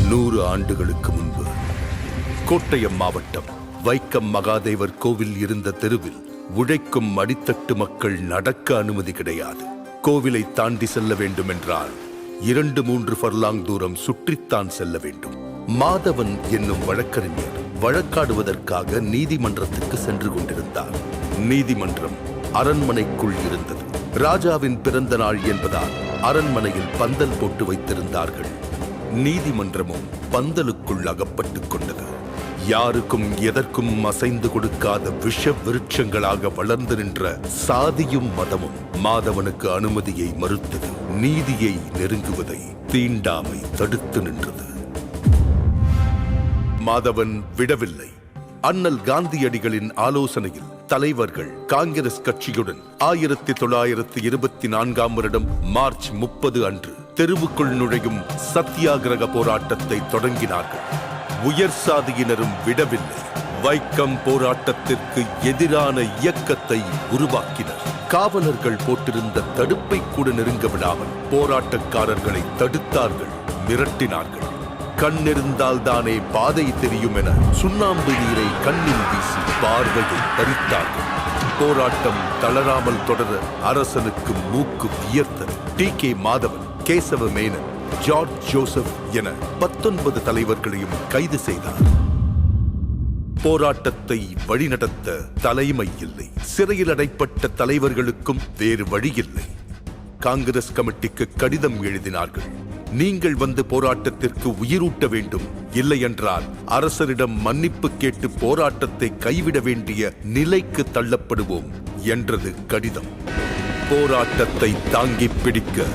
100 ஆண்டுகளுக்கு முன்பு கோட்டயம் மாவட்டம் வைக்கம் மகாதேவர் கோவில் இருந்த தெருவில் உழைக்கும் அடித்தட்டு மக்கள் நடக்க அனுமதி கிடையாது. கோவிலை தாண்டி செல்ல வேண்டும் என்றால் 2-3 ஃபர்லாங் தூரம் சுற்றித்தான் செல்ல வேண்டும். மாதவன் என்னும் வழக்கறிஞர் வழக்காடுவதற்காக நீதிமன்றத்திற்கு சென்று கொண்டிருந்தார். நீதிமன்றம் அரண்மனைக்குள் இருந்தது. ராஜாவின் பிறந்த நாள் என்பதால் அரண்மனையில் பந்தல் போட்டு வைத்திருந்தார்கள். நீதிமன்றமும் பந்தலுக்குள் அகப்பட்டுக் கொண்டது. யாருக்கும் எதற்கும் அசைந்து கொடுக்காத விஷ விருட்சங்களாக வளர்ந்து நின்ற சாதியும் மதமும் மாதவனுக்கு அனுமதியை மறுத்தது. நீதியை நெருங்குவதை தீண்டாமை தடுத்து நின்றது. மாதவன் விடவில்லை. அண்ணல் காந்தியடிகளின் ஆலோசனையில் தலைவர்கள் காங்கிரஸ் கட்சியுடன் 1924ஆம் வருடம் மார்ச் 30 அன்று தெருவுக்குள் நுழையும் சத்தியாகிரக போராட்டத்தை தொடங்கினார்கள். உயர் சாதியினரும் விடவில்லை. வைக்கம் போராட்டத்திற்கு எதிரான இயக்கத்தை உருவாக்கினர். காவலர்கள் போட்டிருந்த தடுப்பை கூட நெருங்க விடாமல் போராட்டக்காரர்களை தடுத்தார்கள், மிரட்டினார்கள். கண்ணிருந்தால் தானே பாதை தெரியும் என சுண்ணாம்பு நீரை கண்ணில் வீசி பார்வையை பறித்தார்கள். போராட்டம் தளராமல் தொடர அரசனுக்கு மூக்கு வியர்த்தது. டி.கே. மாதவன், கேசவ மேனன், ஜார்ஜ் ஜோசப் என 19 தலைவர்களையும் கைது செய்தார். போராட்டத்தை வழிநடத்த தலைமை இல்லை. சிறையில் அடைப்பட்ட தலைவர்களுக்கும் வேறு வழியில்லை. காங்கிரஸ் கமிட்டிக்கு கடிதம் எழுதினார்கள். நீங்கள் வந்து போராட்டத்திற்கு உயிரூட்ட வேண்டும், இல்லையென்றால் அரசரிடம் மன்னிப்பு கேட்டு போராட்டத்தை கைவிட வேண்டிய நிலைக்கு தள்ளப்படுவோம் என்றது கடிதம். போராட்டத்தை தாங்கி பிடிக்க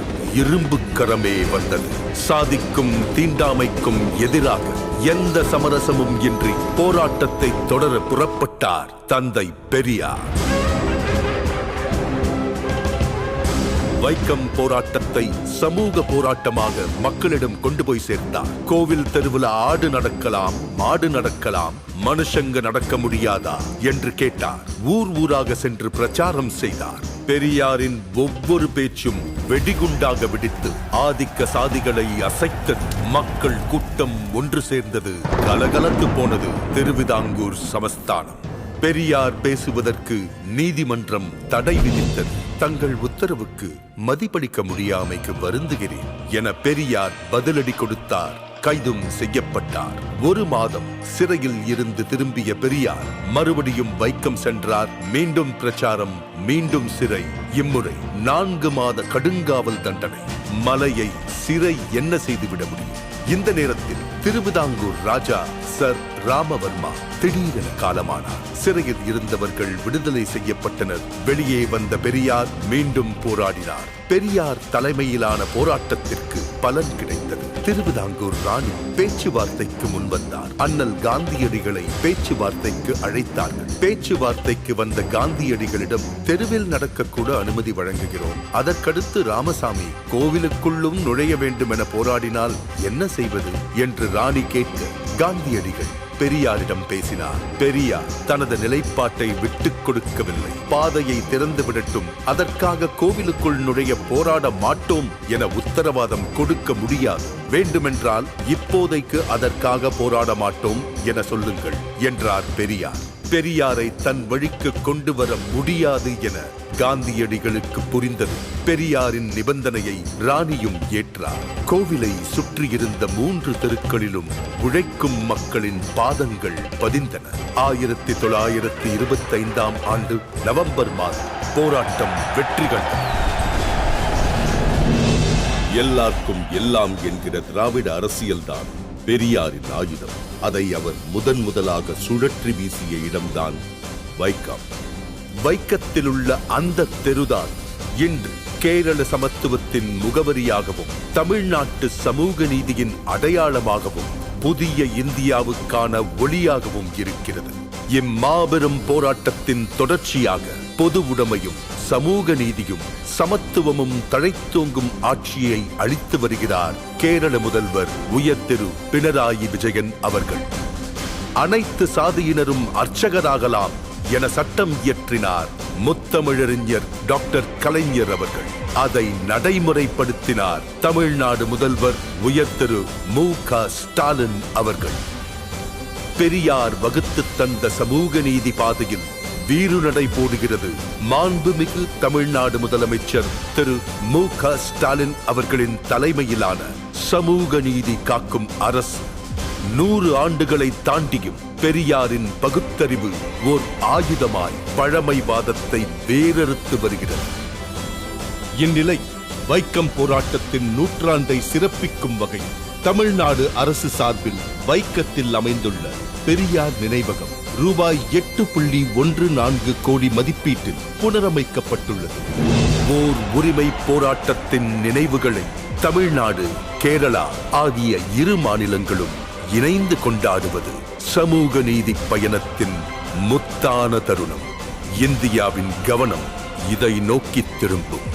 இரும்பு கரமே வந்தது. சாதிக்கும் தீண்டாமைக்கும் எதிராக எந்த சமரசமும் இன்றி போராட்டத்தை தொடர புறப்பட்டார் தந்தை பெரியார். வைக்கம் போராட்டத்தை சமூக போராட்டமாக மக்களிடம் கொண்டு போய் சேர்த்தார். கோவில் தெருவில் ஆடு நடக்கலாம், மாடு நடக்கலாம், மனுஷங்க நடக்க முடியாதா என்று கேட்டார். ஊர் ஊராக சென்று பிரச்சாரம் செய்தார். பெரியாரின் ஒவ்வொரு பேச்சும் வெடிகுண்டாக வெடித்து ஆதிக்க சாதிகளை அசைத்த மக்கள் கூட்டம் ஒன்று சேர்ந்தது. கலகலத்து போனது திருவிதாங்கூர் சமஸ்தானம். பெரியார் பேசுவதற்கு நீதிமன்றம் தடை விதித்தது. தங்கள் உத்தரவுக்கு மதிப்பளிக்க முடியாமைக்கு வருந்துகிறேன் என பெரியார் பதிலடி கொடுத்தார். கைதும் செய்யப்பட்டார். 1 மாதம் சிறையில் இருந்து திரும்பிய பெரியார் மறுபடியும் வைக்கம் சென்றார். மீண்டும் பிரச்சாரம், மீண்டும் சிறை. இம்முறை 4 மாத கடுங்காவல் தண்டனை. மலையை சிறை என்ன செய்துவிட முடியும்? இந்த நேரத்தில் திருவிதாங்கூர் ராஜா சர் ராமவர்மா திடீரென காலமானார். சிறையில் இருந்தவர்கள் விடுதலை செய்யப்பட்டனர். வெளியே வந்த பெரியார் மீண்டும் போராடினார். பெரியார் தலைமையிலான போராட்டத்திற்கு பலன் கிடைத்தது. திருவிதாங்கூர் ராணி பேச்சுவார்த்தைக்கு முன்வந்தார். அண்ணல் காந்தியடிகளை பேச்சுவார்த்தைக்கு அழைத்தார்கள். பேச்சுவார்த்தைக்கு வந்த காந்தியடிகளிடம் தெருவில் நடக்கக்கூட அனுமதி வழங்குகிறோம், அதற்கடுத்து ராமசாமி கோவிலுக்குள்ளும் நுழைய வேண்டும் என போராடினால் என்ன செய்வது என்று ராணி கேட்க காந்தியடிகள் பெரியாரிடம் பேசினார். பெரியார் தனது நிலைப்பாட்டை விட்டுக் கொடுக்கவில்லை. பாதையை திறந்து விடட்டும், அதற்காக கோவிலுக்குள் நுழைய போராட மாட்டோம் என உத்தரவாதம் கொடுக்க முடியாது. வேண்டுமென்றால் இப்போதைக்கு அதற்காக போராட மாட்டோம் என சொல்லுங்கள் என்றார் பெரியார். பெரியாரை தன் வழிக்கு கொண்டு வர முடியாது என காந்தியடிகளுக்கு புரிந்தது. பெரியாரின் நிபந்தனையை ராணியும் ஏற்றார். கோவிலை சுற்றியிருந்த 3 தெருக்களிலும் உழைக்கும் மக்களின் பாதங்கள் பதிந்தன. 1925ஆம் ஆண்டு நவம்பர் மாதம் போராட்டம் வெற்றி கண்டது. எல்லாருக்கும் எல்லாம் என்கிற திராவிட அரசியல்தான் பெரியாரின் ஆயுதம். அதை அவர் முதலாக சுழற்றி வீசிய இடம்தான் வைக்கம். வைக்கத்திலுள்ள அந்த தெருதான் இன்று கேரள சமத்துவத்தின் முகவரியாகவும் தமிழ்நாட்டு சமூக நீதியின் அடையாளமாகவும் புதிய இந்தியாவுக்கான ஒளியாகவும் இருக்கிறது. இம்மாபெரும் போராட்டத்தின் தொடர்ச்சியாக பொது உடைமையும் சமூக நீதியும் சமத்துவமும் தழைத்தோங்கும் ஆட்சியை அளித்து வருகிறார் கேரள முதல்வர் உயர் திரு பினராயி விஜயன் அவர்கள். அனைத்து சாதியினரும் அர்ச்சகராகலாம் என சட்டம் இயற்றினார் முத்தமிழறிஞர் டாக்டர் கலைஞர் அவர்கள். அதை நடைமுறைப்படுத்தினார் தமிழ்நாடு முதல்வர் உயர் திரு மு.க. ஸ்டாலின் அவர்கள். பெரியார் வகுத்துத் தந்த சமூக நீதி பாதையில் வீறுநடை போடுகிறது மாண்புமிகு தமிழ்நாடு முதலமைச்சர் திரு மு.க. ஸ்டாலின் அவர்களின் தலைமையிலான சமூக நீதி காக்கும் அரசு. 100 ஆண்டுகளை தாண்டியும் பெரியாரின் பகுத்தறிவு ஓர் ஆயுதமாய் பழமைவாதத்தை வேரறுத்து வருகிறது. இந்நிலை வைக்கம் போராட்டத்தின் நூற்றாண்டை சிறப்பிக்கும் வகையில் தமிழ்நாடு அரசு சார்பில் வைக்கத்தில் அமைந்துள்ள பெரியார் நினைவகம் ரூபாய் 8.14 கோடி மதிப்பீட்டில் புனரமைக்கப்பட்டுள்ளது. ஓர் உரிமை போராட்டத்தின் நினைவுகளை தமிழ்நாடு, கேரளா ஆகிய 2 மாநிலங்களும் இணைந்து கொண்டாடுவது சமூக நீதி பயணத்தின் முத்தான தருணம். இந்தியாவின் கவனம் இதை நோக்கி திரும்பும்.